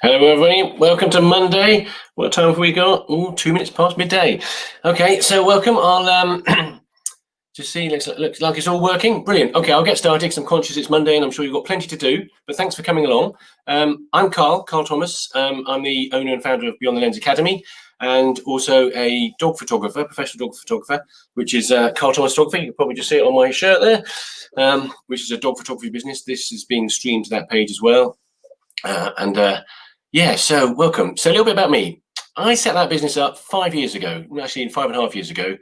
Hello everybody, welcome to Monday. What time have we got? Oh, 2 minutes past midday. Okay, so welcome. I'll just see, looks like it's all working. Brilliant. Okay, I'll get started because I'm conscious it's Monday and I'm sure you've got plenty to do, but thanks for coming along. I'm Carl Thomas. I'm the owner and founder of Beyond the Lens Academy and also a dog photographer, professional dog photographer, which is Carl Thomas Photography. You can probably just see it on my shirt there, which is a dog photography business. This is being streamed to that page as well. Yeah, so welcome. So a little bit about me. I set that business up 5 years ago, actually 5.5 years ago.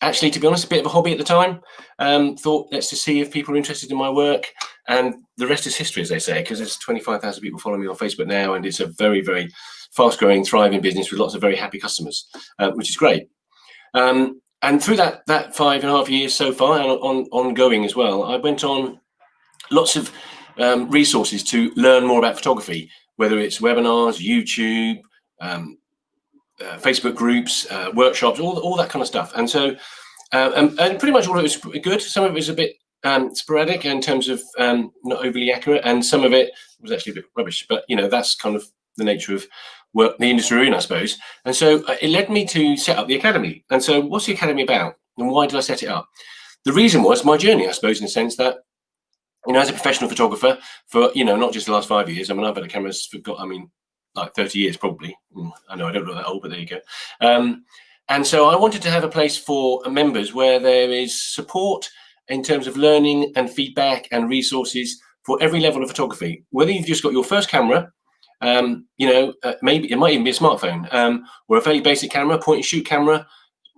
Actually, to be honest, a bit of a hobby at the time. Thought, let's just see if people are interested in my work. And the rest is history, as they say, because there's 25,000 people following me on Facebook now. And it's a very, very fast growing, thriving business with lots of very happy customers, which is great. And through that 5.5 years so far, and ongoing as well, I went on lots of resources to learn more about photography, whether it's webinars, YouTube, Facebook groups, workshops, all that kind of stuff. And so, and pretty much all of it was good. Some of it was a bit sporadic in terms of not overly accurate, and some of it was actually a bit rubbish. But you know, that's kind of the nature of work, the industry we're in, I suppose. And so it led me to set up the Academy. And so what's the Academy about? And why did I set it up? The reason was my journey, I suppose, in the sense that, you know, as a professional photographer for, you know, not just the last 5 years. I mean, I've had cameras for, like 30 years probably. I know I don't look that old, but there you go. And so I wanted to have a place for members where there is support in terms of learning and feedback and resources for every level of photography. Whether you've just got your first camera, maybe it might even be a smartphone, or a fairly basic camera, point and shoot camera,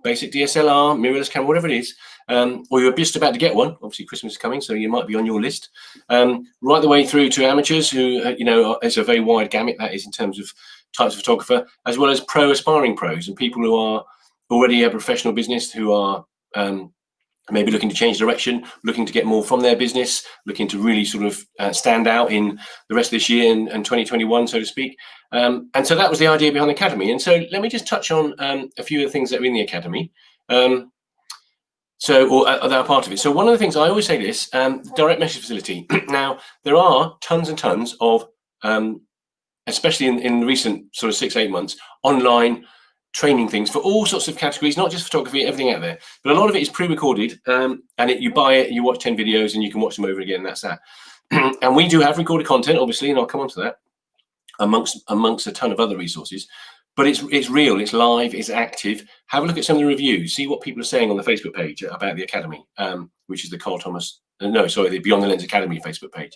basic DSLR, mirrorless camera, whatever it is, or you're just about to get one. Obviously, Christmas is coming, so you might be on your list. Right the way through to amateurs, who it's a very wide gamut that is in terms of types of photographer, as well as aspiring pros and people who are already a professional business, who are maybe looking to change direction, looking to get more from their business, looking to really sort of stand out in the rest of this year and 2021, so to speak. And so that was the idea behind the Academy. And so let me just touch on a few of the things that are in the Academy. Or that are part of it. So one of the things I always say this, direct message facility. Now, there are tons and tons of, especially in recent sort of 6-8 months, online training things for all sorts of categories, not just photography, everything out there. But a lot of it is pre-recorded, and you buy it, you watch 10 videos, and you can watch them over again, and that's that. And we do have recorded content, obviously, and I'll come on to that, amongst a ton of other resources. But it's real, it's live, it's active. Have a look at some of the reviews, see what people are saying on the Facebook page about the Academy, which is the the Beyond the Lens Academy Facebook page.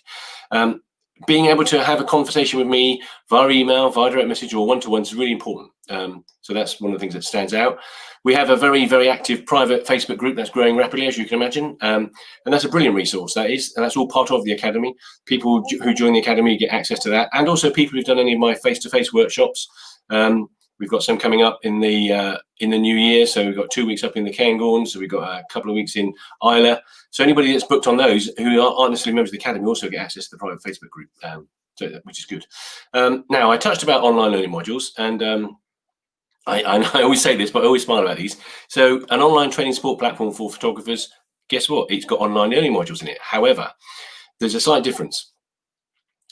Being able to have a conversation with me via email, via direct message, or one-to-one is really important. So that's one of the things that stands out. We have a very, very active private Facebook group that's growing rapidly, as you can imagine. And that's a brilliant resource, that is. And that's all part of the Academy. People who join the Academy get access to that. And also people who've done any of my face-to-face workshops. We've got some coming up in the new year. So we've got 2 weeks up in the Cairngorms. So we've got a couple of weeks in Isla. So anybody that's booked on those who aren't necessarily members of the Academy also get access to the private Facebook group, which is good. Now, I touched about online learning modules, and I always say this, but I always smile about these. So an online training support platform for photographers, guess what? It's got online learning modules in it. However, there's a slight difference.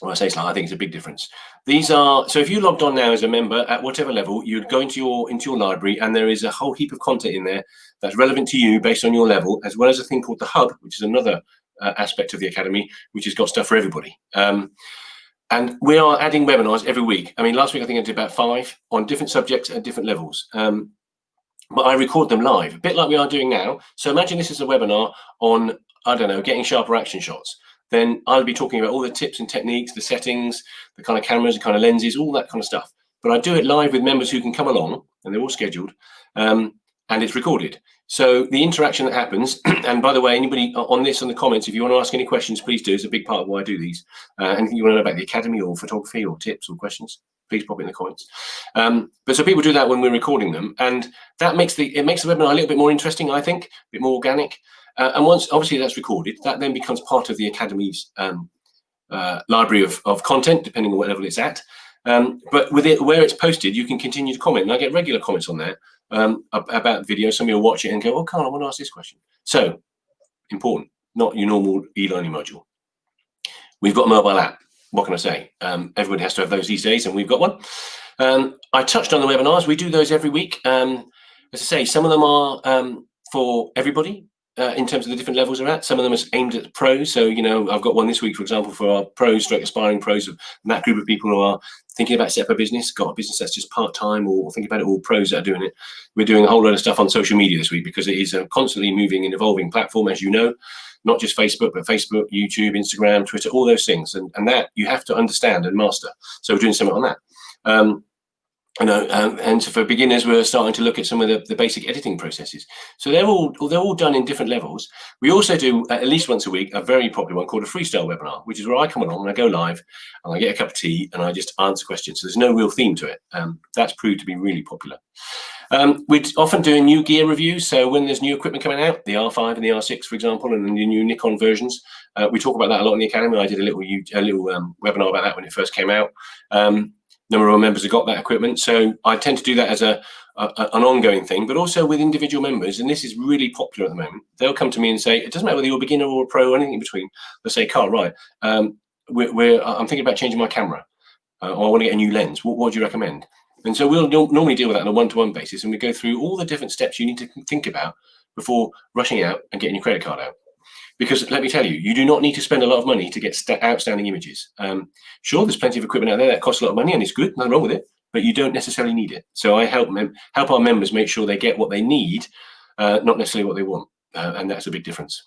Well, I say slight, I think it's a big difference. These are, so if you logged on now as a member at whatever level, you'd go into your library, and there is a whole heap of content in there that's relevant to you based on your level, as well as a thing called the Hub, which is another aspect of the Academy, which has got stuff for everybody. And we are adding webinars every week. I mean, last week I think I did about 5 on different subjects at different levels. But I record them live, a bit like we are doing now. So imagine this is a webinar on, I don't know, getting sharper action shots. Then I'll be talking about all the tips and techniques, the settings, the kind of cameras, the kind of lenses, all that kind of stuff. But I do it live with members who can come along, and they're all scheduled, and it's recorded. So the interaction that happens, and by the way, anybody on this in the comments, if you want to ask any questions, please do. It's a big part of why I do these. Anything you want to know about the Academy or photography or tips or questions, please pop it in the comments. But so people do that when we're recording them, and that makes the webinar a little bit more interesting, I think, a bit more organic. And once, obviously, that's recorded, that then becomes part of the Academy's library of content, depending on what level it's at. But with it, where it's posted, you can continue to comment. And I get regular comments on there about the video. Somebody will watch it and go, "Oh, Carl, I want to ask this question." So important, not your normal e-learning module. We've got a mobile app. what can I say? Everybody has to have those these days, and we've got one. I touched on the webinars. We do those every week. As I say, some of them are for everybody in terms of the different levels they're at. Some of them are aimed at pros. So, I've got one this week, for example, for our pros, stroke aspiring pros, and that group of people who are thinking about setting up a business, got a business that's just part-time, or thinking about it, all pros that are doing it. We're doing a whole load of stuff on social media this week because it is a constantly moving and evolving platform, as you know. Not just Facebook, but Facebook, YouTube, Instagram, Twitter, all those things. And that you have to understand and master. So we're doing something on that. And so for beginners, we're starting to look at some of the basic editing processes. So they're all done in different levels. We also do at least once a week a very popular one called a freestyle webinar, which is where I come along and I go live and I get a cup of tea and I just answer questions. So there's no real theme to it. That's proved to be really popular. We're often doing new gear reviews. So when there's new equipment coming out, the R5 and the R6, for example, and the new Nikon versions, we talk about that a lot in the Academy. I did a little webinar about that when it first came out. Number of our members have got that equipment. So I tend to do that as an ongoing thing, but also with individual members. And this is really popular at the moment. They'll come to me and say, it doesn't matter whether you're a beginner or a pro or anything in between. They'll say, Carl, right, I'm thinking about changing my camera or I want to get a new lens. What do you recommend? And so we'll normally deal with that on a one-to-one basis, and we go through all the different steps you need to think about before rushing out and getting your credit card out. Because let me tell you, you do not need to spend a lot of money to get outstanding images. Sure, there's plenty of equipment out there that costs a lot of money, and it's good, nothing wrong with it, but you don't necessarily need it. So I help our members make sure they get what they need, not necessarily what they want, and that's a big difference.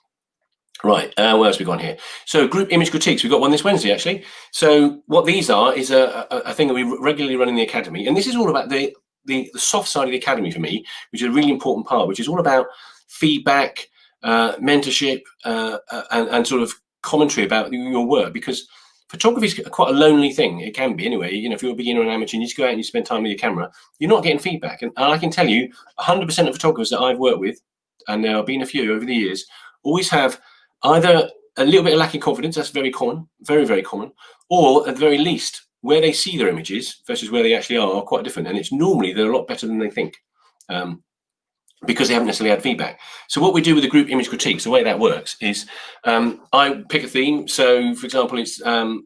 Right, what else have we got here? So group image critiques, we've got one this Wednesday, actually. So what these are is a thing that we regularly run in the Academy, and this is all about the soft side of the Academy for me, which is a really important part, which is all about feedback, mentorship, and sort of commentary about your work, because photography is quite a lonely thing. It can be anyway. If you're a beginner or an amateur and you just go out and you spend time with your camera, you're not getting feedback. And I can tell you 100% of photographers that I've worked with, and there have been a few over the years, always have either a little bit of lacking confidence. That's very common, very, very common, or at the very least, where they see their images versus where they actually are quite different. And it's normally they're a lot better than they think. Because they haven't necessarily had feedback. So what we do with the group image critiques, the way that works is I pick a theme. So for example, it's the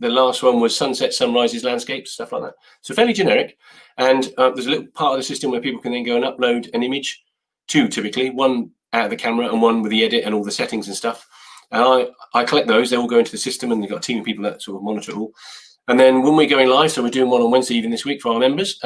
last one was sunsets, sunrises, landscapes, stuff like that. So fairly generic. And there's a little part of the system where people can then go and upload an image, two typically, one out of the camera and one with the edit and all the settings and stuff. And I collect those, they all go into the system, and they've got a team of people that sort of monitor it all. And then when we're going live, so we're doing one on Wednesday evening this week for our members,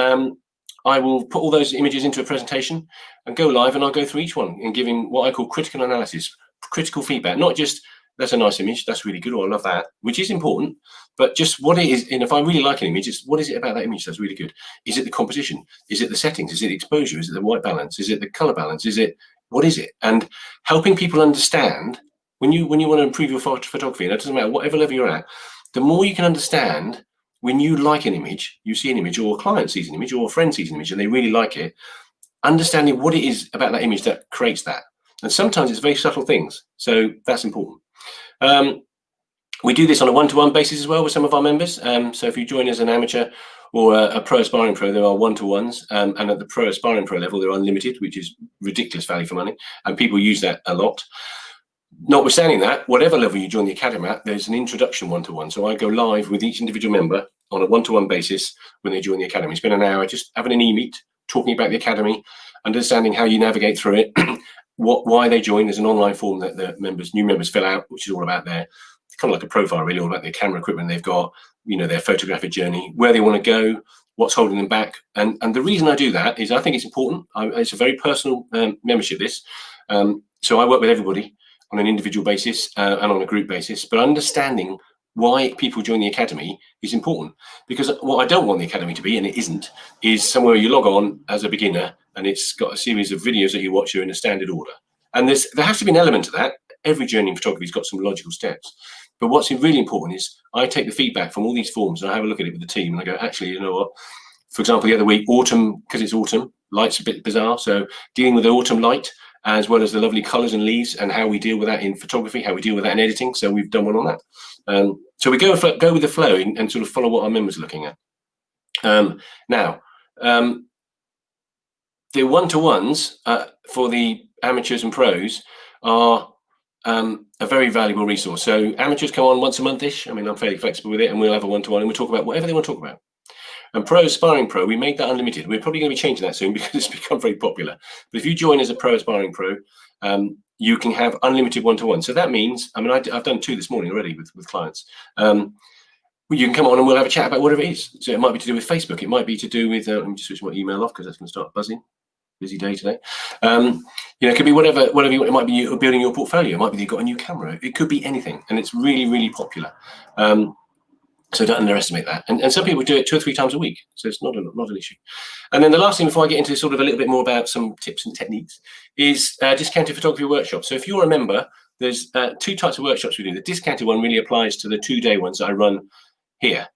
I will put all those images into a presentation and go live, and I'll go through each one and giving what I call critical analysis, critical feedback, not just that's a nice image, that's really good, or I love that, which is important, but just what it is. And if I really like an image, it's what is it about that image that's really good? Is it the composition? Is it the settings? Is it the exposure? Is it the white balance? Is it the color balance? What is it? And helping people understand when you want to improve your photography, and it doesn't matter whatever level you're at, the more you can understand. When you like an image, you see an image, or a client sees an image, or a friend sees an image, and they really like it, understanding what it is about that image that creates that. And sometimes it's very subtle things. So that's important. We do this on a one-to-one basis as well with some of our members. So if you join as an amateur or a pro aspiring pro, there are one-to-ones. And at the pro aspiring pro level, they're unlimited, which is ridiculous value for money. And people use that a lot. Notwithstanding that, whatever level you join the Academy at, there's an introduction one-to-one. So I go live with each individual member on a one-to-one basis when they join the Academy. Spend an hour just having an e-meet, talking about the Academy, understanding how you navigate through it, why they join. There's an online form that the new members fill out, which is all about it's kind of like a profile, really, all about their camera equipment they've got, their photographic journey, where they want to go, what's holding them back. And the reason I do that is I think it's important. It's a very personal membership, this. So I work with everybody on an individual basis and on a group basis, but understanding why people join the Academy is important, because what I don't want the Academy to be, and it isn't, is somewhere you log on as a beginner and it's got a series of videos that you watch in a standard order. And there has to be an element to that. Every journey in photography has got some logical steps. But what's really important is I take the feedback from all these forms and I have a look at it with the team and I go, actually, you know what? For example, the other week, autumn, because it's autumn, light's a bit bizarre. So dealing with the autumn light, as well as the lovely colors and leaves, and how we deal with that in photography, how we deal with that in editing. So we've done one on that. So we go with the flow and sort of follow what our members are looking at. Now, the one-to-ones for the amateurs and pros are a very valuable resource. So amateurs come on once a month-ish. I mean, I'm fairly flexible with it, and we'll have a one-to-one and we'll talk about whatever they want to talk about. And Pro Aspiring Pro, we made that unlimited. We're probably going to be changing that soon because it's become very popular. But if you join as a Pro Aspiring Pro, you can have unlimited one-to-one. So that means, I mean, I've done 2 this morning already with clients. You can come on and we'll have a chat about whatever it is. So it might be to do with Facebook. It might be to do with, let me just switch my email off because that's going to start buzzing. Busy day today. It could be whatever you want. It might be you building your portfolio. It might be you've got a new camera. It could be anything, and it's really, really popular. So don't underestimate that. And some people do it 2 or 3 times a week, so it's not an issue. And then the last thing before I get into sort of a little bit more about some tips and techniques is discounted photography workshops. So if you're a member, there's 2 types of workshops we do. The discounted one really applies to the 2-day ones that I run here.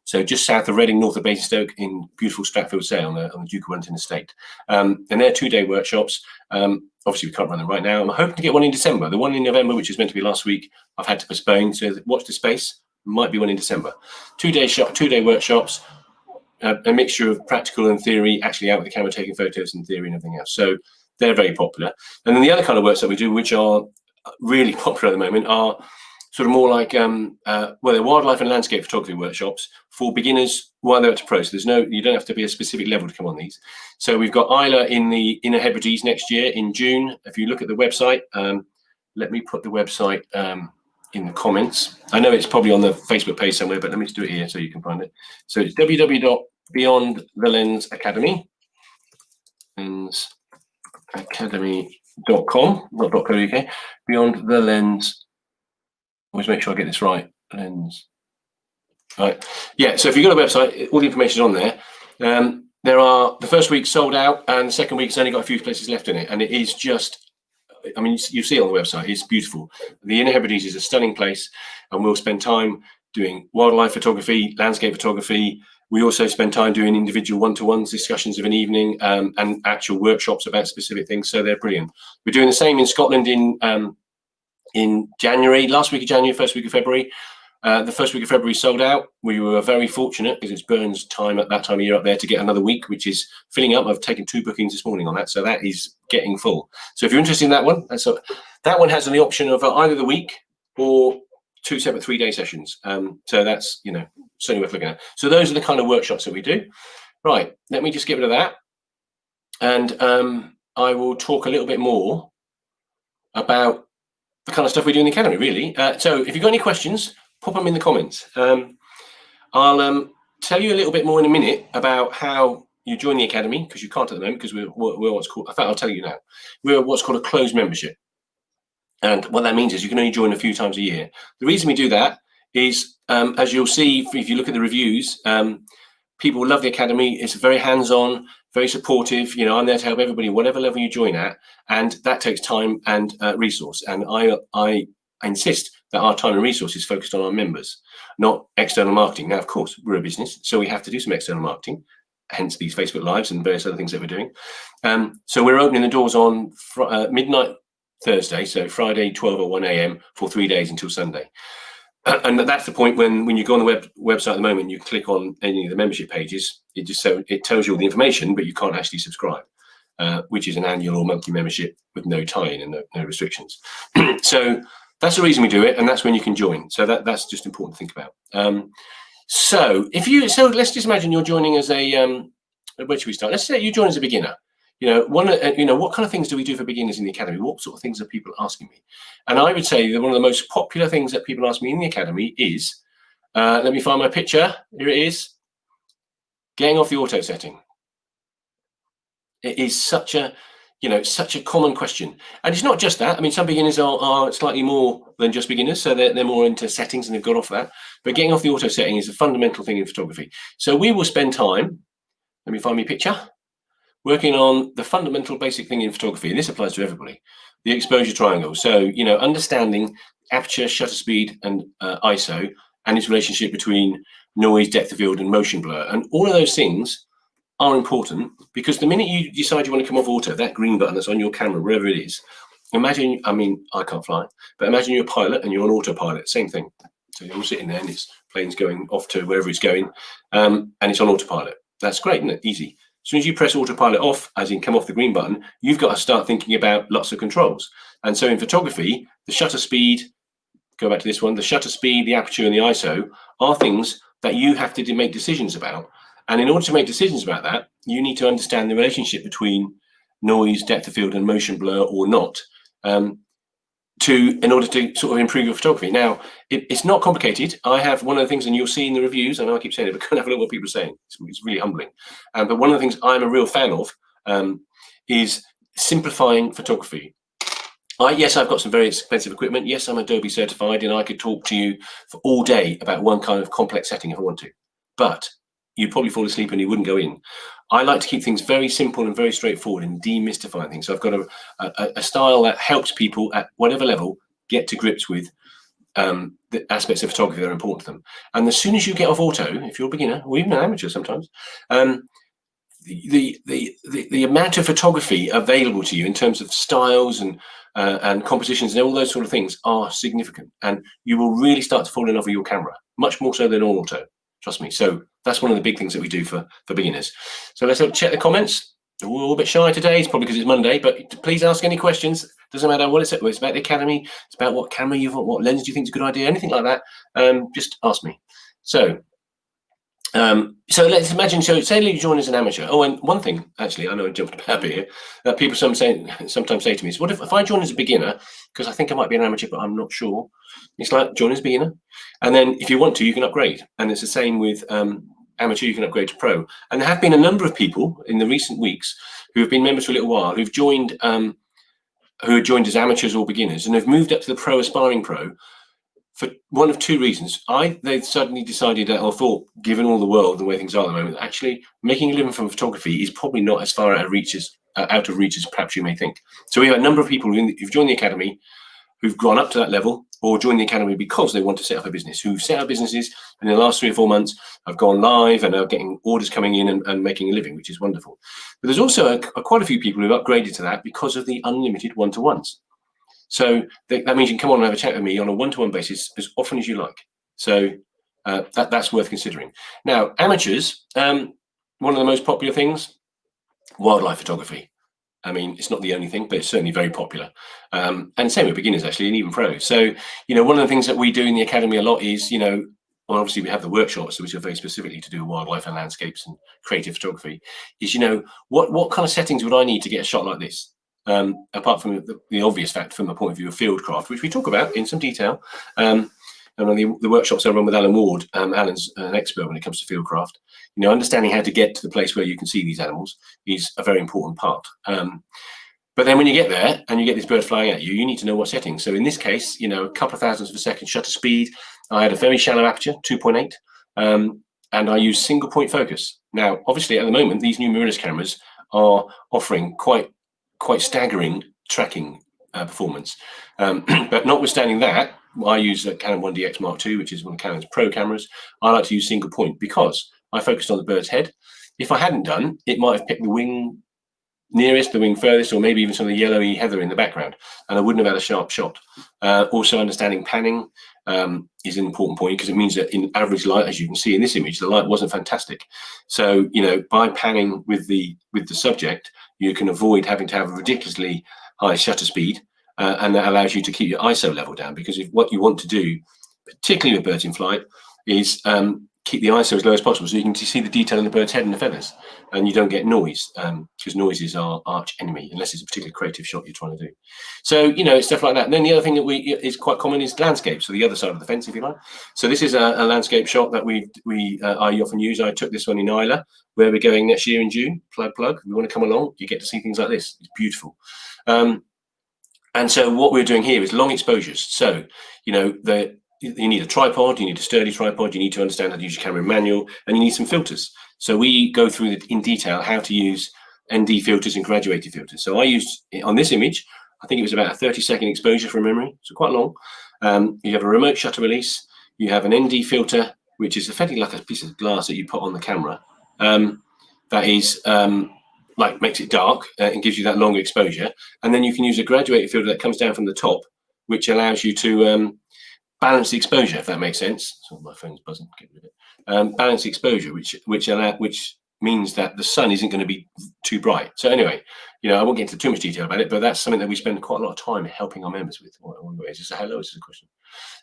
So just south of Reading, north of Basingstoke, in beautiful Stratfield Sale on the Duke of Wellington estate. And they're 2-day workshops. Obviously, we can't run them right now. I'm hoping to get one in December. The one in November, which was meant to be last week, I've had to postpone. So watch the space. Might be one in December. 2-day workshops, a mixture of practical and theory, actually out with the camera taking photos and theory and everything else. So they're very popular. And then the other kind of works that we do, which are really popular at the moment, are sort of more like they're wildlife and landscape photography workshops for beginners while they're up to pro. So you don't have to be a specific level to come on these. So we've got Isla in the Inner Hebrides next year in June. If you look at the website, let me put the website in the comments. I know it's probably on the Facebook page somewhere, but let me just do it here so you can find it. So it's www.beyondthelensacademy, lensacademy.com, not .co.uk, Beyond the Lens. Always make sure I get this right. Lens. Right. Yeah. So if you go to the website, all the information is on there. The first week sold out, and the second week's only got a few places left in it, and it is just. I mean, you see it on the website. It's beautiful. The Inner Hebrides is a stunning place, and we'll spend time doing wildlife photography, landscape photography. We also spend time doing individual one-to-ones, discussions of an evening, and actual workshops about specific things. So they're brilliant. We're doing the same in Scotland in January, last week of January, first week of February. The first week of February sold out. We were very fortunate because it's Burns time at that time of year up there to get another week, which is filling up. I've taken 2 bookings this morning on that, so that is getting full. So if you're interested in that one, that one has the option of either the week or 2 separate 3-day sessions. So that's certainly worth looking at. So those are the kind of workshops that we do. Right, let me just get rid of that, and I will talk a little bit more about the kind of stuff we do in the academy, really. So if you've got any questions, pop them in the comments. I'll tell you a little bit more in a minute about how you join the academy, because you can't at the moment, because we're what's called, in fact, I'll tell you now, we're what's called a closed membership. And what that means is you can only join a few times a year. The reason we do that is, as you'll see, if you look at the reviews, people love the academy. It's very hands-on, very supportive. I'm there to help everybody, whatever level you join at, and that takes time and resource. And I insist that our time and resource is focused on our members, not external marketing. Now, of course, we're a business, so we have to do some external marketing, hence these Facebook Lives and various other things that we're doing. So we're opening the doors on midnight Thursday, so Friday, 12 or 1 a.m. for 3 days until Sunday. And that's the point when you go on the website at the moment, you click on any of the membership pages, it tells you all the information, but you can't actually subscribe, which is an annual or monthly membership with no tie-in and no restrictions. So that's the reason we do it, and that's when you can join. So that's just important to think about. So let's just imagine you're joining as a where should we start? Let's say you join as a beginner. What kind of things do we do for beginners in the academy? What sort of things are people asking me? And I would say that one of the most popular things that people ask me in the academy is, let me find my picture. Here it is. Getting off the auto setting. It is such a common question. And it's not just that. I mean, some beginners are slightly more than just beginners, so they're more into settings and they've got off that. But getting off the auto setting is a fundamental thing in photography. So we will spend time, let me find my picture, working on the fundamental basic thing in photography, and this applies to everybody, the exposure triangle. So, understanding aperture, shutter speed, and ISO, and its relationship between noise, depth of field, and motion blur. And all of those things are important, because the minute you decide you want to come off auto, that green button that's on your camera, wherever it is, imagine, I can't fly, but imagine you're a pilot and you're on autopilot, same thing. So you're all sitting there and this plane's going off to wherever it's going, and it's on autopilot. That's great, isn't it? Easy. soon as you press autopilot off, as in come off the green button, you've got to start thinking about lots of controls. And so in photography, the shutter speed, go back to this one, the shutter speed, the aperture, and the ISO are things that you have to make decisions about. And in order to make decisions about that, you need to understand the relationship between noise, depth of field, and motion blur or not, in order to sort of improve your photography. Now, it's not complicated. I have one of the things, and you'll see in the reviews, I know I keep saying it, but go and have a look at what people are saying. It's really humbling. But one of the things I'm a real fan of is simplifying photography. Yes, I've got some very expensive equipment. Yes, I'm Adobe certified, and I could talk to you for all day about one kind of complex setting if I want to. But you'd probably fall asleep and you wouldn't go in. I like to keep things very simple and very straightforward and demystify things. So I've got a style that helps people at whatever level get to grips with the aspects of photography that are important to them. And as soon as you get off auto, if you're a beginner or even an amateur sometimes, the amount of photography available to you in terms of styles and compositions and all those sort of things are significant, and you will really start to fall in love with your camera, much more so than on auto. Trust me. So that's one of the big things that we do for beginners. So let's check the comments. We're all a little bit shy today. It's probably because it's Monday, but please ask any questions. Doesn't matter what it's about. It's about the academy. It's about what camera you've got, what lens do you think is a good idea, anything like that. Just ask me. So let's imagine. So say you join as an amateur. Oh, and one thing actually, I know I jumped a bit here. That people sometimes say to me is, "What if I join as a beginner? Because I think I might be an amateur, but I'm not sure." It's like join as a beginner, and then if you want to, you can upgrade. And it's the same with amateur. You can upgrade to pro. And there have been a number of people in the recent weeks who have been members for a little while who've joined, as amateurs or beginners, and have moved up to the pro aspiring pro. For one of two reasons. They suddenly decided or thought, given all the world, the way things are at the moment, actually making a living from photography is probably not as far out of reach as perhaps you may think. So we have a number of people who've joined the academy, who've gone up to that level, or joined the academy because they want to set up a business, who've set up businesses and in the last 3 or 4 months have gone live and are getting orders coming in and making a living, which is wonderful. But there's also quite a few people who've upgraded to that because of the unlimited one-to-ones. So that means you can come on and have a chat with me on a one-to-one basis as often as you like. So that's worth considering. Now, amateurs, one of the most popular things, wildlife photography. I mean, it's not the only thing, but it's certainly very popular. And same with beginners, actually, and even pros. So, one of the things that we do in the academy a lot is, well, obviously we have the workshops, which are very specifically to do wildlife and landscapes and creative photography, is, what kind of settings would I need to get a shot like this? Apart from the obvious fact from the point of view of fieldcraft, which we talk about in some detail. And on the workshops I run with Alan Ward, Alan's an expert when it comes to fieldcraft. Understanding how to get to the place where you can see these animals is a very important part. But then when you get there and you get these birds flying at you, you need to know what settings. So in this case, a couple of thousandths of a second shutter speed. I had a very shallow aperture, 2.8, and I used single point focus. Now, obviously, at the moment, these new mirrorless cameras are offering quite staggering tracking performance. But notwithstanding that, I use a Canon 1DX Mark II, which is one of Canon's pro cameras. I like to use single point because I focused on the bird's head. If I hadn't done, it might have picked the wing nearest, the wing furthest, or maybe even some of the yellowy heather in the background, and I wouldn't have had a sharp shot. Also, understanding panning is an important point because it means that in average light, as you can see in this image, the light wasn't fantastic. So, by panning with the subject, you can avoid having to have a ridiculously high shutter speed, and that allows you to keep your ISO level down. Because if what you want to do, particularly with birds in flight, is keep the ISO as low as possible so you can see the detail in the bird's head and the feathers, and you don't get noise, because noise is our arch enemy unless it's a particularly creative shot you're trying to do. So stuff like that. And then the other thing that is quite common is landscape, so the other side of the fence, if you like. So this is a landscape shot that I often use. I took this one in Isla, where we're going next year in June. Plug. If you want to come along, you get to see things like this. It's beautiful. And so what we're doing here is long exposures. So you need a tripod, you need a sturdy tripod, you need to understand how to use your camera in manual, and you need some filters. So we go through in detail how to use ND filters and graduated filters. So I used, on this image, I think it was about a 30-second exposure from memory, so quite long. You have a remote shutter release, you have an ND filter, which is effectively like a piece of glass that you put on the camera. That is, makes it dark and gives you that long exposure. And then you can use a graduated filter that comes down from the top, which allows you to balance the exposure, if that makes sense. So my phone's buzzing. Get rid of it. Balance the exposure, which means that the sun isn't going to be too bright. So anyway, I won't get into too much detail about it, but that's something that we spend quite a lot of time helping our members with. Is this a hello? Is this a question?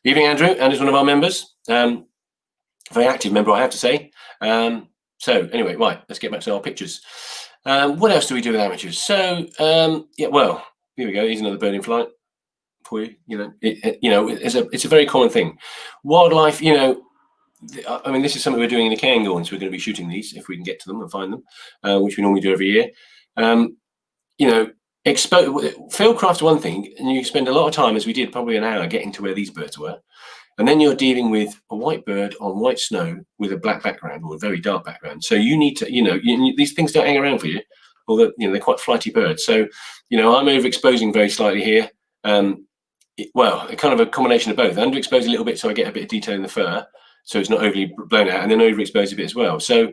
Evening, Andrew. Andrew's one of our members. Very active member, I have to say. So anyway, right, let's get back to our pictures. What else do we do with amateurs? So yeah, well, here we go. Here's another bird in flight for you. It's a very common thing. Wildlife, I mean, this is something we're doing in the Cairngorm, so we're going to be shooting these if we can get to them and find them, which we normally do every year. Fieldcraft's one thing, and you spend a lot of time, as we did, probably an hour getting to where these birds were. And then you're dealing with a white bird on white snow with a black background or a very dark background. So you need to, these things don't hang around for you, although, they're quite flighty birds. So, I'm overexposing very slightly here. Well, kind of a combination of both. Underexpose a little bit so I get a bit of detail in the fur, so it's not overly blown out, and then overexpose a bit as well. So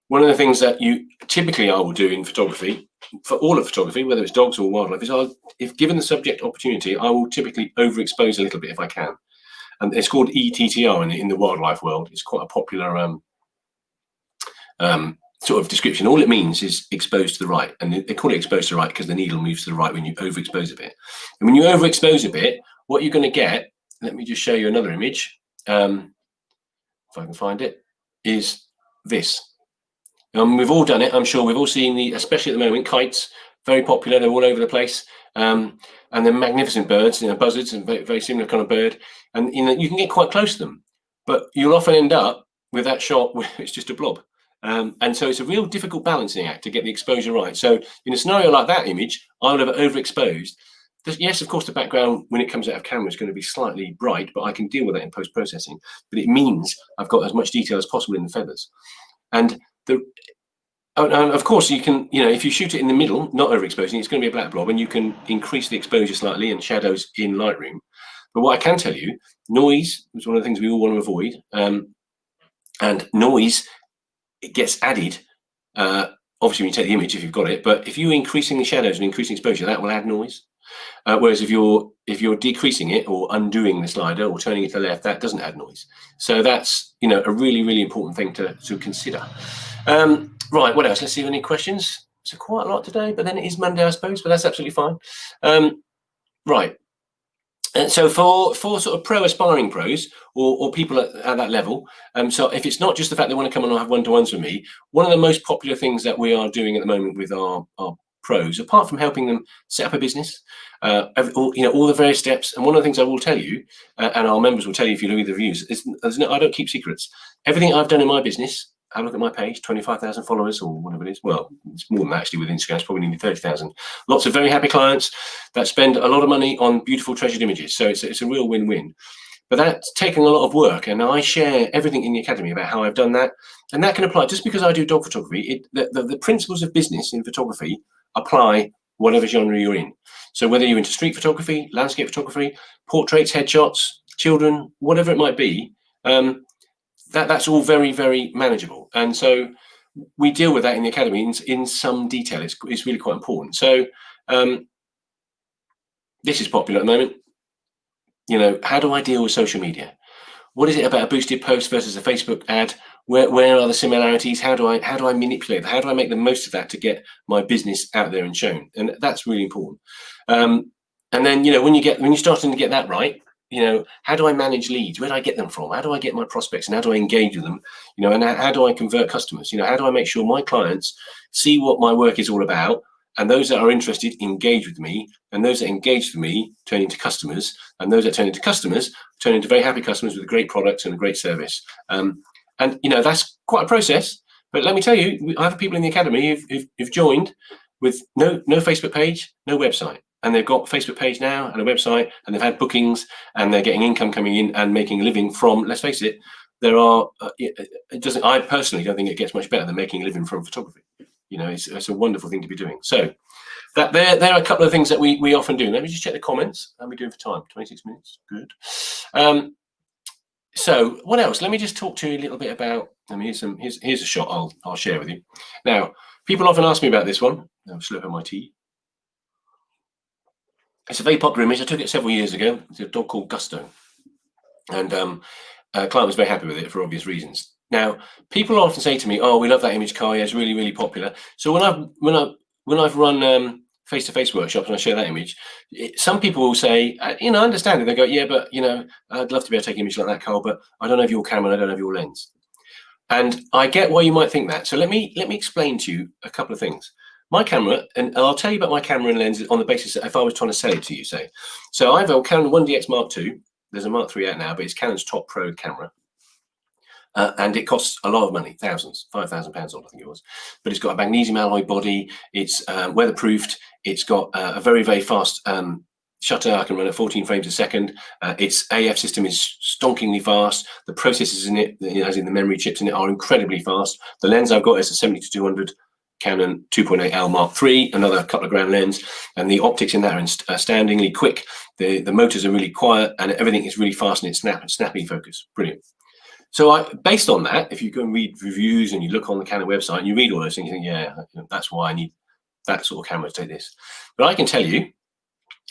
one of the things that I will do in photography, for all of photography, whether it's dogs or wildlife, is if given the subject opportunity, I will typically overexpose a little bit if I can. And it's called ETTR in the wildlife world. It's quite a popular sort of description. All it means is exposed to the right, and they call it exposed to the right because the needle moves to the right when you overexpose a bit. And when you overexpose a bit, what you're going to get, let me just show you another image, if I can find it, is this. We've all done it. I'm sure we've all seen especially at the moment, kites, very popular. They're all over the place. And they're magnificent birds, buzzards, and very, very similar kind of bird. And you can get quite close to them, but you'll often end up with that shot where it's just a blob. And so it's a real difficult balancing act to get the exposure right. So in a scenario like that image, I would have overexposed. Yes, of course, the background when it comes out of camera is going to be slightly bright, but I can deal with that in post-processing. But it means I've got as much detail as possible in the feathers. And of course, you can, if you shoot it in the middle, not overexposing, it's going to be a black blob, and you can increase the exposure slightly and shadows in Lightroom. But what I can tell you, noise is one of the things we all want to avoid. And noise, it gets added, obviously when you take the image, if you've got it, but if you're increasing the shadows and increasing exposure, that will add noise. Whereas if you're decreasing it or undoing the slider or turning it to the left, that doesn't add noise. So that's, a really, really important thing to consider. Right, what else? Let's see if any questions. So quite a lot today, but then it is Monday, I suppose, but that's absolutely fine. Right. So for sort of pro aspiring pros or people at that level, so if it's not just the fact they want to come and have one-to-ones with me, one of the most popular things that we are doing at the moment with our pros, apart from helping them set up a business, all the various steps. And one of the things I will tell you, and our members will tell you if you look at the reviews, is I don't keep secrets. Everything I've done in my business, have a look at my page, 25,000 followers or whatever it is. Well, it's more than that actually with Instagram. It's probably nearly 30,000. Lots of very happy clients that spend a lot of money on beautiful treasured images. So it's a real win-win. But that's taken a lot of work, and I share everything in the academy about how I've done that. And that can apply just because I do dog photography. The principles of business in photography apply whatever genre you're in. So whether you're into street photography, landscape photography, portraits, headshots, children, whatever it might be, that's all very, very manageable. And so we deal with that in the academy in some detail. It's really quite important. So this is popular at the moment. How do I deal with social media? What is it about a boosted post versus a Facebook ad? Where are the similarities? How do I manipulate that? How do I make the most of that to get my business out there and shown? And that's really important. And then when you're starting to get that right, how do I manage leads? Where do I get them from? How do I get my prospects, and how do I engage with them? And how do I convert customers? How do I make sure my clients see what my work is all about? And those that are interested engage with me, and those that engage with me turn into customers, and those that turn into customers turn into very happy customers with a great product and a great service. And that's quite a process. But let me tell you, I have people in the academy who've joined with no Facebook page, no website, and they've got a Facebook page now and a website, and they've had bookings, and they're getting income coming in and making a living from. Let's face it, there are. I personally don't think it gets much better than making a living from photography. It's a wonderful thing to be doing. So that there are a couple of things that we often do. Let me just check the comments. How are we doing for time? 26 minutes. Good. So what else? Let me just talk to you a little bit about. Here's a shot I'll share with you. Now, people often ask me about this one. I'll slurp on my tea. It's a very popular image. I took it several years ago. It's a dog called Gusto, and a client was very happy with it for obvious reasons. Now, people often say to me, "Oh, we love that image, Kai. It's really, really popular." So when I've run face-to-face workshops and I share that image, some people will say, I understand it. They go, "Yeah, but I'd love to be able to take an image like that, Carl, but I don't have your camera, and I don't have your lens." And I get why you might think that. So let me explain to you a couple of things. My camera, and I'll tell you about my camera and lens on the basis that if I was trying to sell it to you, say. So I have a Canon 1DX Mark II. There's a Mark III out now, but it's Canon's top pro camera. And it costs a lot of money, thousands, £5,000 odd, I think it was. But it's got a magnesium alloy body. It's weatherproofed. It's got a very, very fast shutter. I can run at 14 frames a second. Its AF system is stonkingly fast. The processors in it, as in the memory chips in it, are incredibly fast. The lens I've got is a 70-200 Canon 2.8L Mark III, another couple of grand lens, and the optics in that are astoundingly quick. The motors are really quiet, and everything is really fast, and it's snappy focus. Brilliant. So based on that, if you go and read reviews and you look on the Canon website and you read all those things, you think, yeah, that's why I need that sort of camera to take this. But I can tell you,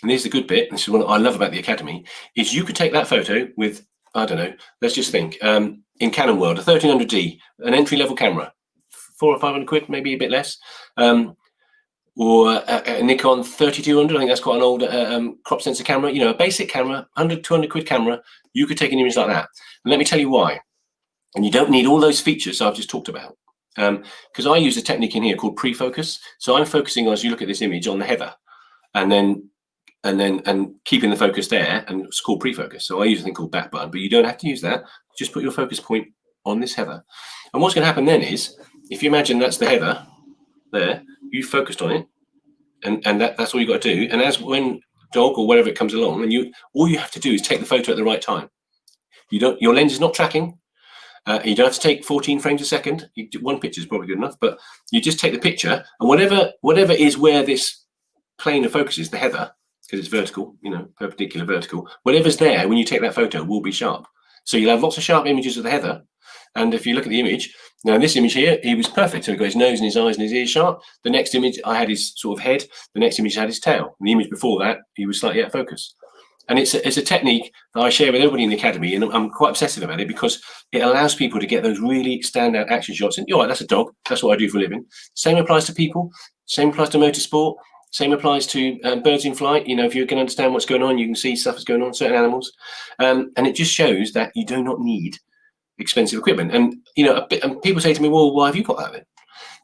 and this is the good bit, and this is what I love about the Academy, is you could take that photo with, I don't know, let's just think, in Canon world, a 1300D, an entry-level camera, 400 or 500 quid, maybe a bit less, or a Nikon 3200, I think that's quite an old crop sensor camera, a basic camera, 100, 200 quid camera, you could take an image like that. And let me tell you why. And you don't need all those features I've just talked about. Because I use a technique in here called pre-focus. So I'm focusing, as you look at this image, on the heather, and keeping the focus there, and it's called pre-focus. So I use a thing called back button, but you don't have to use that. Just put your focus point on this heather. And what's going to happen then is, if you imagine that's the heather there, you focused on it, and that's all you got to do. And when dog or whatever it comes along, and all you have to do is take the photo at the right time. Your lens is not tracking. You don't have to take 14 frames a second. One picture is probably good enough, but you just take the picture, and whatever is where this plane of focus is, the heather, because it's vertical, perpendicular vertical, whatever's there when you take that photo will be sharp. So you'll have lots of sharp images of the heather. And if you look at the image, now in this image here, he was perfect. So he got his nose and his eyes and his ears sharp. The next image, I had his sort of head. The next image had his tail. And the image before that, he was slightly out of focus. And it's a technique that I share with everybody in the Academy, and I'm quite obsessive about it because it allows people to get those really standout action shots. And that's a dog. That's what I do for a living. Same applies to people. Same applies to motorsport. Same applies to birds in flight. If you can understand what's going on, you can see stuff that's going on, certain animals. And it just shows that you do not need expensive equipment. And and people say to me, "Well, why have you got that then?"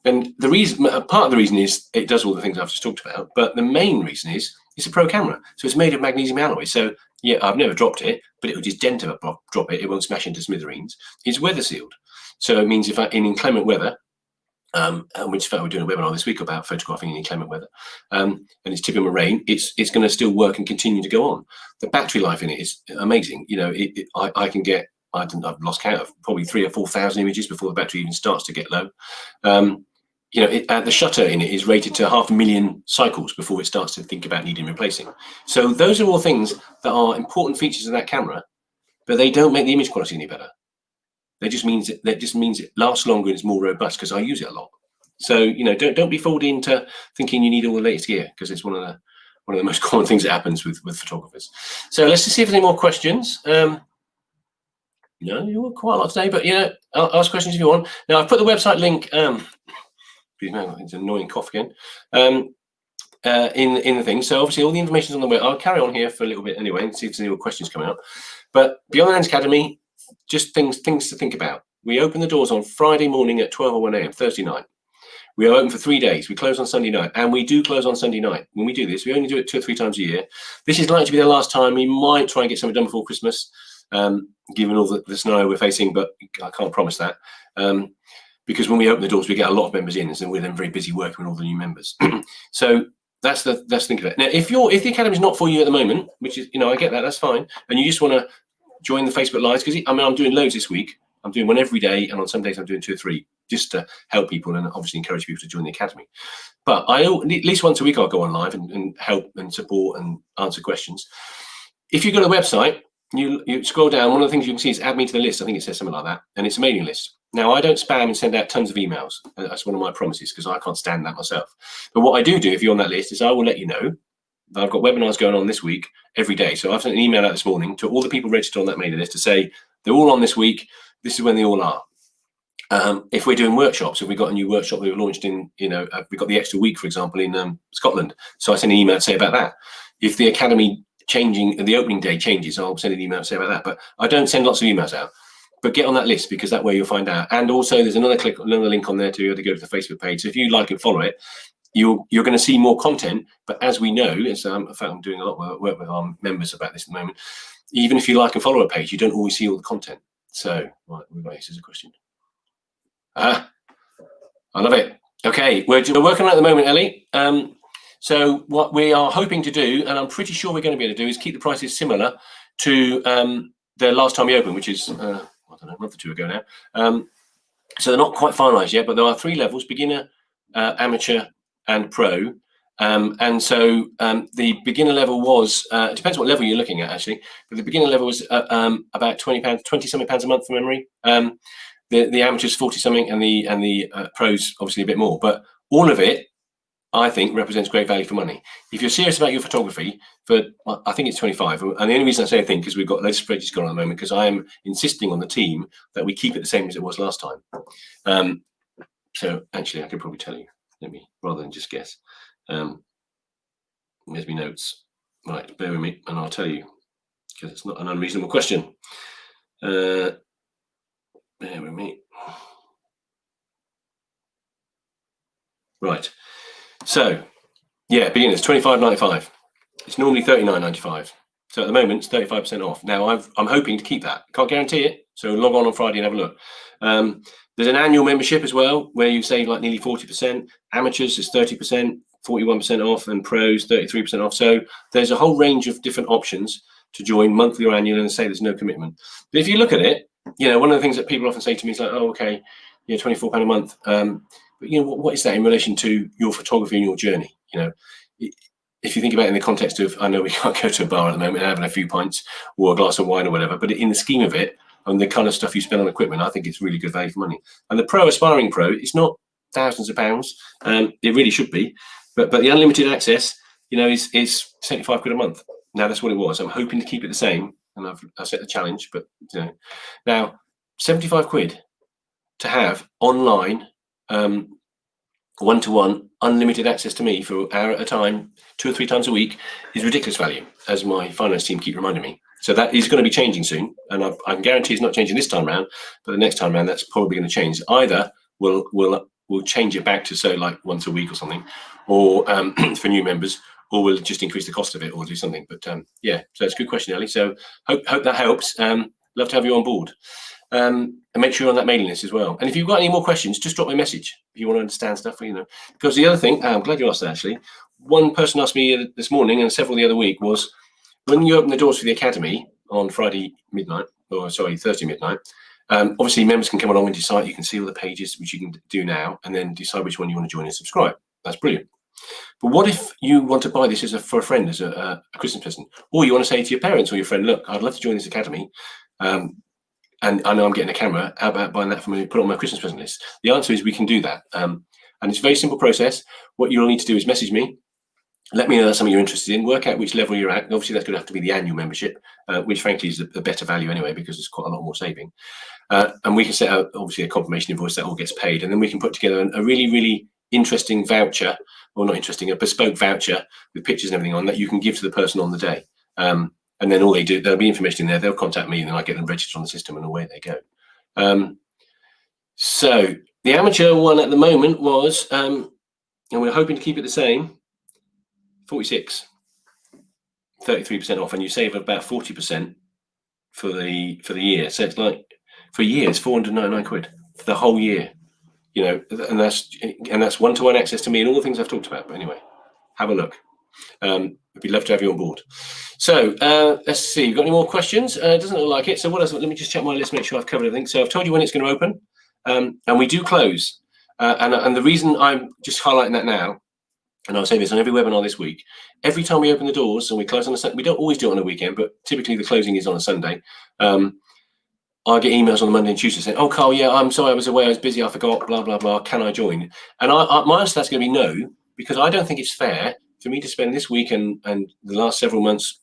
And the reason, part of the reason is it does all the things I've just talked about, but the main reason is it's a pro camera. So it's made of magnesium alloy. So yeah, I've never dropped it, but it would just dent if I drop it. It won't smash into smithereens. It's weather sealed. So it means if in inclement weather, which in fact we're doing a webinar this week about photographing in inclement weather, and it's tipping with rain, it's going to still work and continue to go on. The battery life in it is amazing. I can get, I've lost count of probably 3,000 or 4,000 images before the battery even starts to get low. The shutter in it is rated to 500,000 cycles before it starts to think about needing replacing. So those are all things that are important features of that camera, but they don't make the image quality any better. That just means it lasts longer and is more robust because I use it a lot. So don't be fooled into thinking you need all the latest gear, because it's one of the most common things that happens with photographers. So let's just see if there's any more questions. No, you were quite a lot today, but I'll ask questions if you want. Now I've put the website link. It's an annoying cough again. In the thing. So obviously all the information is on the web. I'll carry on here for a little bit anyway and see if there's any more questions coming up. But Beyond the Lens Academy, just things to think about. We open the doors on Friday morning at 12 or 1 a.m. Thursday night. We are open for 3 days. We close on Sunday night, and we do close on Sunday night. When we do this, we only do it 2 or 3 times a year. This is likely to be the last time. We might try and get something done before Christmas, given all the scenario we're facing, but I can't promise that. Because when we open the doors, we get a lot of members in, and we're then very busy working with all the new members. So that's the thing of it. Now, if the Academy is not for you at the moment, which is, I get that, that's fine, and you just want to join the Facebook Lives, because I'm doing loads this week. I'm doing one every day, and on some days I'm doing 2 or 3, just to help people and obviously encourage people to join the Academy. But at least once a week I'll go on live and help and support and answer questions. If you go to the website, you scroll down, one of the things you can see is add me to the list. I think it says something like that, and it's a mailing list. Now, I don't spam and send out tons of emails. That's one of my promises, because I can't stand that myself. But what I do if you're on that list, is I will let you know that I've got webinars going on this week every day. So I've sent an email out this morning to all the people registered on that mailing list to say they're all on this week. This is when they all are. if we're doing workshops, if we've got a new workshop we've launched in, we've got the extra week, for example, in Scotland. So I send an email to say about that. If the academy the opening day changes, I'll send an email to say about that. But I don't send lots of emails out. But get on that list, because that way you'll find out. And also there's another link on there to go to the Facebook page. So if you like and follow it, you're going to see more content. But as we know, in fact, I'm doing a lot of work with our members about this at the moment. Even if you like and follow a page, you don't always see all the content. So, right, this is a question. I love it. Okay, we're working on it at the moment, Ellie. So what we are hoping to do, and I'm pretty sure we're going to be able to do, is keep the prices similar to the last time we opened, which is, I don't know, a month or two ago now. So they're not quite finalised yet, but there are 3 levels: beginner, amateur, and pro. And so the beginner level was, it depends what level you're looking at, actually, but the beginner level was about £20, £20-something a month from memory. The amateurs 40-something, and the pros obviously a bit more. But all of it, I think, represents great value for money. If you're serious about your photography, I think it's 25. And the only reason I say I think is we've got loads of spreadsheets going on at the moment, because I am insisting on the team that we keep it the same as it was last time. So actually, I could probably tell you, rather than just guess. There's my notes. Right, bear with me, and I'll tell you, because it's not an unreasonable question. Bear with me. Right. So, yeah, beginners, $25.95. It's normally $39.95. So at the moment, it's 35% off. Now, I'm hoping to keep that. Can't guarantee it. So log on Friday and have a look. There's an annual membership as well, where you save like nearly 40%. Amateurs is 30%, 41% off, and pros 33% off. So there's a whole range of different options to join, monthly or annual, and say there's no commitment. But if you look at it, one of the things that people often say to me is like, oh, okay, £24 a month. But what is that in relation to your photography and your journey? If you think about it in the context of, I know we can't go to a bar at the moment and having a few pints or a glass of wine or whatever, but in the scheme of it, and the kind of stuff you spend on equipment, I think it's really good value for money. And the pro aspiring pro, it's not thousands of pounds. It really should be, but the unlimited access, is 75 quid a month. Now that's what it was. I'm hoping to keep it the same, and I've set the challenge. But now 75 quid to have online, one-to-one unlimited access to me for an hour at a time, 2 or 3 times a week, is ridiculous value, as my finance team keep reminding me. So that is going to be changing soon, and I can guarantee it's not changing this time around, but the next time around that's probably going to change. Either we'll change it back to, say, like once a week or something, or for new members, or we'll just increase the cost of it or do something. But yeah, so it's a good question, Ellie. So hope that helps. Love to have you on board. And make sure you're on that mailing list as well. And if you've got any more questions, just drop me a message if you want to understand stuff, because the other thing, I'm glad you asked that, actually. One person asked me this morning, and several the other week, was when you open the doors for the academy on Thursday midnight, obviously members can come along and decide. You can see all the pages, which you can do now, and then decide which one you want to join and subscribe. That's brilliant. But what if you want to buy this for a friend, as a Christmas present, or you want to say to your parents or your friend, look, I'd love to join this academy, and I know I'm getting a camera, how about buying that for me, put it on my Christmas present list? The answer is we can do that. And it's a very simple process. What you'll need to do is message me, let me know that's something you're interested in, work out which level you're at. Obviously, that's going to have to be the annual membership, which frankly is a better value anyway, because there's quite a lot more saving. And we can set out, obviously, a confirmation invoice that all gets paid. And then we can put together a really, really interesting voucher, or not interesting, a bespoke voucher with pictures and everything on that you can give to the person on the day. And then all they do, there'll be information in there, they'll contact me, and then I get them registered on the system, and away they go. So the amateur one at the moment was, and we're hoping to keep it the same, 46, 33% off, and you save about 40% for the year. So it's like, for a year, it's 499 quid for the whole year, and that's one-to-one access to me and all the things I've talked about. But anyway, have a look. We'd love to have you on board. So let's see, got any more questions? It doesn't look like it. So what else? Let me just check my list, make sure I've covered everything. So I've told you when it's going to open, and we do close. And the reason I'm just highlighting that now, and I'll say this on every webinar this week, every time we open the doors and we close on a Sunday, we don't always do it on a weekend, but typically the closing is on a Sunday. I get emails on the Monday and Tuesday saying, oh, Carl, yeah, I'm sorry, I was away, I was busy, I forgot, blah, blah, blah, can I join? And my answer to that's going to be no, because I don't think it's fair for me to spend this week and the last several months,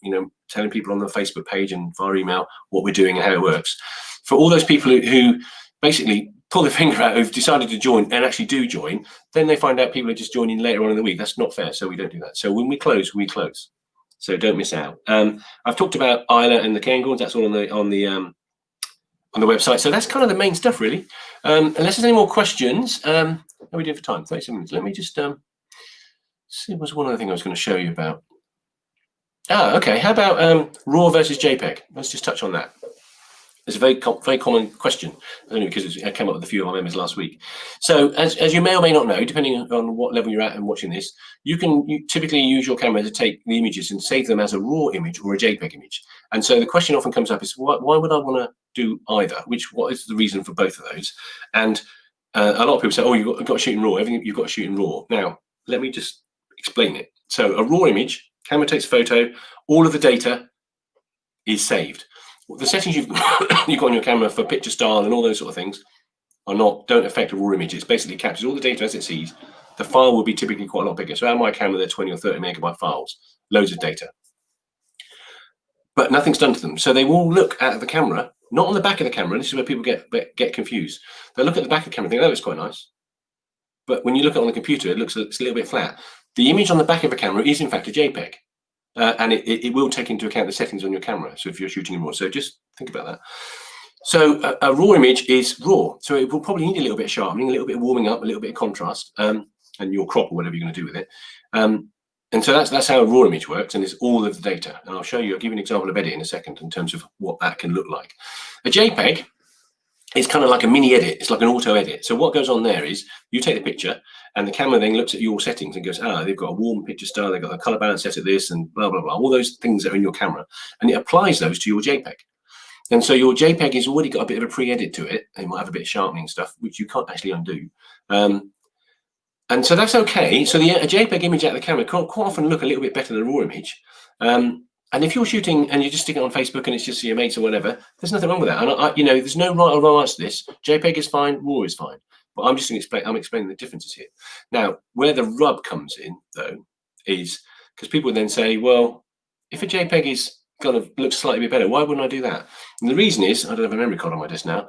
telling people on the Facebook page and via email what we're doing and how it works. For all those people who basically pull their finger out who've decided to join and actually do join, then they find out people are just joining later on in the week. That's not fair. So we don't do that. So when we close, we close. So don't miss out. I've talked about Isla and the Cairngorms. That's all on the website. So that's kind of the main stuff, really. Unless there's any more questions, how are we doing for time? 37 minutes. Let me just see. What's one other thing I was going to show you about? Okay. How about RAW versus JPEG? Let's just touch on that. It's a very common question, only because it came up with a few of our members last week. So as you may or may not know, depending on what level you're at and watching this, you typically use your camera to take the images and save them as a RAW image or a JPEG image. And so the question often comes up is, why would I want to do either? What is the reason for both of those? And a lot of people say, oh, you've got to shoot in RAW. Everything you've got to shoot in RAW. Now, let me just explain it. So a RAW image, camera takes a photo, all of the data is saved. The settings you've got on your camera for picture style and all those sort of things don't affect a RAW image. It basically captures all the data as it sees. The file will be typically quite a lot bigger. So on my camera, they're 20 or 30 megabyte files, loads of data. But nothing's done to them. So they will look at the camera, not on the back of the camera. This is where people get confused. They look at the back of the camera and think, that looks quite nice. But when you look at it on the computer, it's a little bit flat. The image on the back of the camera is in fact a JPEG. And it will take into account the settings on your camera. So if you're shooting in RAW, so just think about that. So a RAW image is RAW. So it will probably need a little bit of sharpening, a little bit of warming up, a little bit of contrast, and your crop or whatever you're going to do with it. And so that's how a RAW image works, and it's all of the data. And I'll give you an example of edit in a second in terms of what that can look like. A JPEG is kind of like a mini edit. It's like an auto edit. So what goes on there is you take the picture and the camera then looks at your settings and goes, they've got a warm picture style, they've got a color balance set at this and blah, blah, blah. All those things that are in your camera. And it applies those to your JPEG. And so your JPEG has already got a bit of a pre-edit to it. It might have a bit of sharpening stuff, which you can't actually undo. And so that's okay. So a JPEG image out of the camera can quite often look a little bit better than a RAW image. And if you're shooting and you just stick it on Facebook and it's just your mates or whatever, there's nothing wrong with that. And there's no right or wrong answer to this. JPEG is fine, RAW is fine. But I'm just going to explaining the differences here. Now, where the rub comes in, though, is because people then say, well, if a JPEG is kind of looks slightly bit better, why wouldn't I do that? And the reason is, I don't have a memory card on my desk now.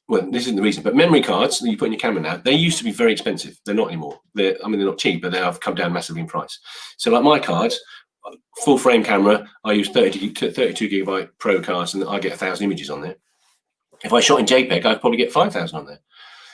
Well, this isn't the reason, but memory cards that you put in your camera now, they used to be very expensive. They're not anymore. They're not cheap, but they have come down massively in price. So like my cards, full frame camera, I use 32 gigabyte Pro cards and I get 1,000 images on there. If I shot in JPEG, I'd probably get 5,000 on there.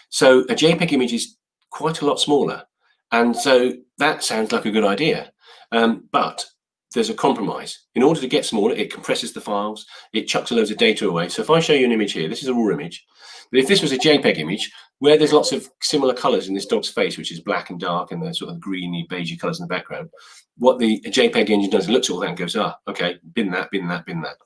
So a JPEG image is quite a lot smaller. And so that sounds like a good idea. But there's a compromise. In order to get smaller, it compresses the files, it chucks loads of data away. So if I show you an image here, this is a RAW image. But if this was a JPEG image, where there's lots of similar colors in this dog's face, which is black and dark and the sort of greeny, beigey colors in the background, what the JPEG engine does, it looks at all that and goes, okay, bin that, bin that, bin that.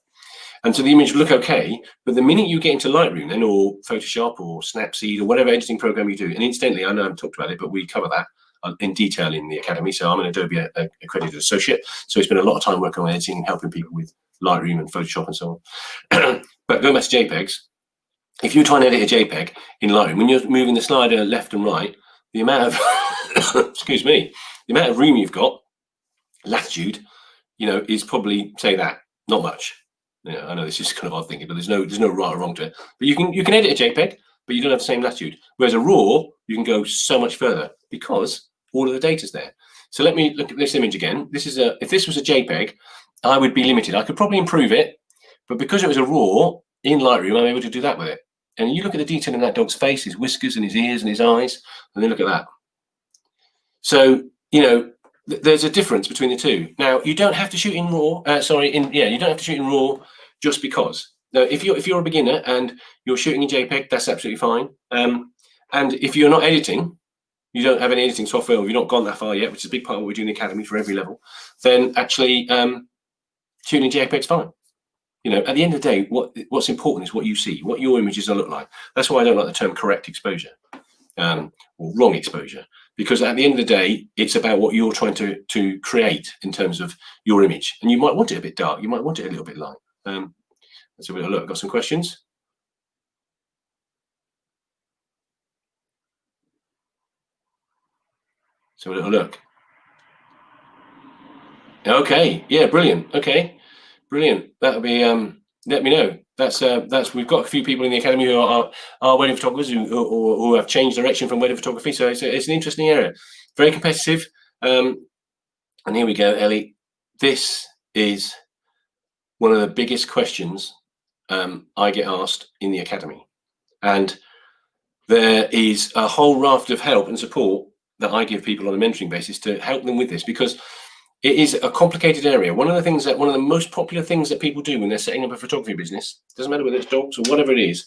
And so the image will look okay, but the minute you get into Lightroom then, or Photoshop or Snapseed or whatever editing program you do, and incidentally, I know I've talked about it, but we cover that in detail in the Academy. So I'm an Adobe accredited associate. So it's been a lot of time working on editing and helping people with Lightroom and Photoshop and so on. But going back to JPEGs, if you try and edit a JPEG in Lightroom, when you're moving the slider left and right, the amount of, excuse me, the amount of room you've got, latitude, is probably, say that, not much. I know this is kind of odd thinking, but there's no right or wrong to it. But you can edit a JPEG, but you don't have the same latitude. Whereas a RAW, you can go so much further because all of the data's there. So let me look at this image again. If this was a JPEG, I would be limited. I could probably improve it, but because it was a RAW in Lightroom, I'm able to do that with it. And you look at the detail in that dog's face, his whiskers and his ears and his eyes, and then look at that. So, there's a difference between the two. Now, you don't have to shoot in RAW. You don't have to shoot in RAW just because. Now, if you're a beginner and you're shooting in JPEG, that's absolutely fine. And if you're not editing, you don't have any editing software, or you've not gone that far yet, which is a big part of what we do in the Academy for every level, then actually shooting in JPEG's fine. At the end of the day, what's important is what you see, what your images will look like. That's why I don't like the term correct exposure or wrong exposure, because at the end of the day, it's about what you're trying to create in terms of your image. And you might want it a bit dark, you might want it a little bit light. Let's have a little look. Got some questions? So a little look. Okay, yeah, brilliant. Okay, brilliant. That'll be let me know. we've got a few people in the academy who are wedding photographers who have changed direction from wedding photography. So it's an interesting area, very competitive. And here we go, Ellie. This is one of the biggest questions I get asked in the academy, and there is a whole raft of help and support that I give people on a mentoring basis to help them with this, because it is a complicated area. One of the most popular things that people do when they're setting up a photography business, doesn't matter whether it's dogs or whatever it is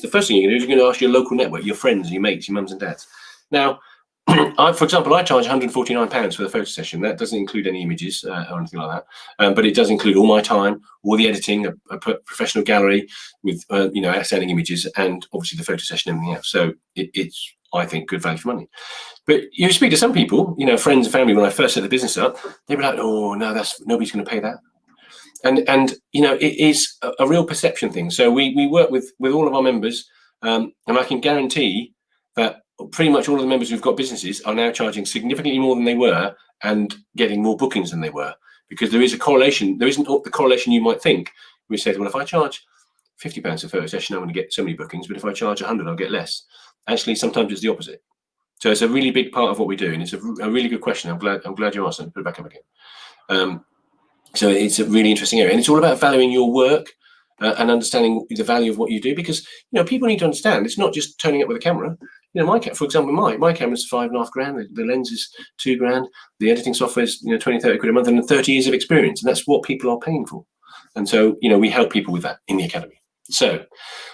the first thing you're going to do is you're going to ask your local network, your friends, your mates, your mums and dads. Now, for example, I charge £149 for the photo session. That doesn't include any images or anything like that, but it does include all my time, all the editing, a professional gallery with outstanding images, and obviously the photo session and everything else. So it's, I think, good value for money. But you speak to some people, friends and family, when I first set the business up, they were like, "Oh no, nobody's going to pay that." And it is a real perception thing. So we work with all of our members, and I can guarantee that pretty much all of the members who've got businesses are now charging significantly more than they were and getting more bookings than they were, because there is a correlation. There isn't the correlation you might think. We said, well, if I charge £50 a photo session, I'm going to get so many bookings, but if I charge 100, I'll get less. Actually, sometimes it's the opposite. So it's a really big part of what we do, and it's a really good question. I'm glad you asked it. Put it back up again. So it's a really interesting area, and it's all about valuing your work and understanding the value of what you do, because people need to understand it's not just turning up with a camera. For example, my camera's £5,500, the lens is £2,000, the editing software is 20, 30 quid a month, and 30 years of experience, and that's what people are paying for. And so we help people with that in the academy. So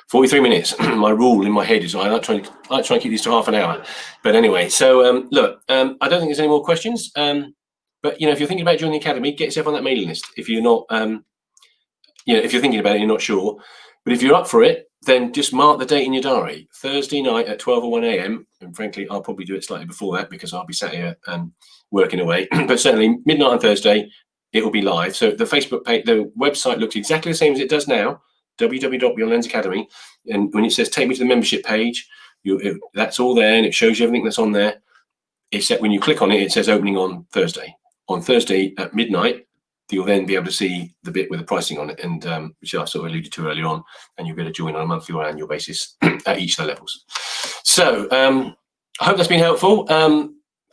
43 minutes. My rule in my head is I like trying to keep these to half an hour. But anyway, so look, I don't think there's any more questions. But if you're thinking about joining the academy, get yourself on that mailing list. If you're not, if you're thinking about it, you're not sure. But if you're up for it, then just mark the date in your diary. Thursday night at 12 or 1 a.m. And frankly, I'll probably do it slightly before that because I'll be sat here working away. But certainly midnight on Thursday, it will be live. So the Facebook page, the website looks exactly the same as it does now. www.Beyond Lens Academy, and when it says take me to the membership page, that's all there, and it shows you everything that's on there, except when you click on it, it says opening on Thursday. On Thursday at midnight, you'll then be able to see the bit with the pricing on it, and which I sort of alluded to earlier on, and you'll be able to join on a monthly or annual basis at each of the levels. So I hope that's been helpful.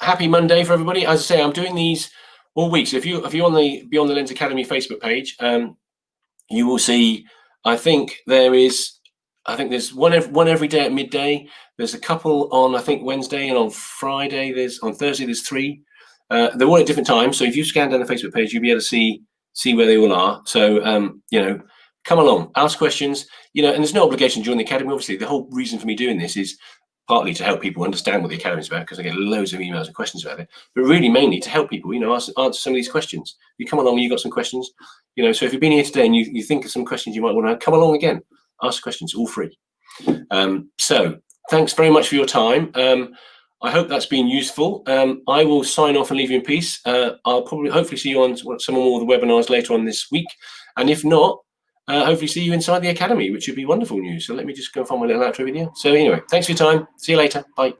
Happy Monday for everybody. As I say, I'm doing these all week. So if you're on the Beyond the Lens Academy Facebook page, you will see, I think there's one every day at midday. There's a couple on, I think, Wednesday, and on Friday, on Thursday, there's 3. They're all at different times. So if you scan down the Facebook page, you'll be able to see where they all are. So, come along, ask questions, and there's no obligation to join the academy. Obviously, the whole reason for me doing this is partly to help people understand what the academy is about, because I get loads of emails and questions about it, but really mainly to help people, answer some of these questions. You come along and you've got some questions, so if you've been here today and you think of some questions you might want to come along again, ask questions, all free. So thanks very much for your time. I hope that's been useful. I will sign off and leave you in peace. I'll hopefully see you on some more of the webinars later on this week. And if not, hopefully see you inside the academy, which would be wonderful news. So let me just go and find my little outro video. So anyway, thanks for your time. See you later. Bye.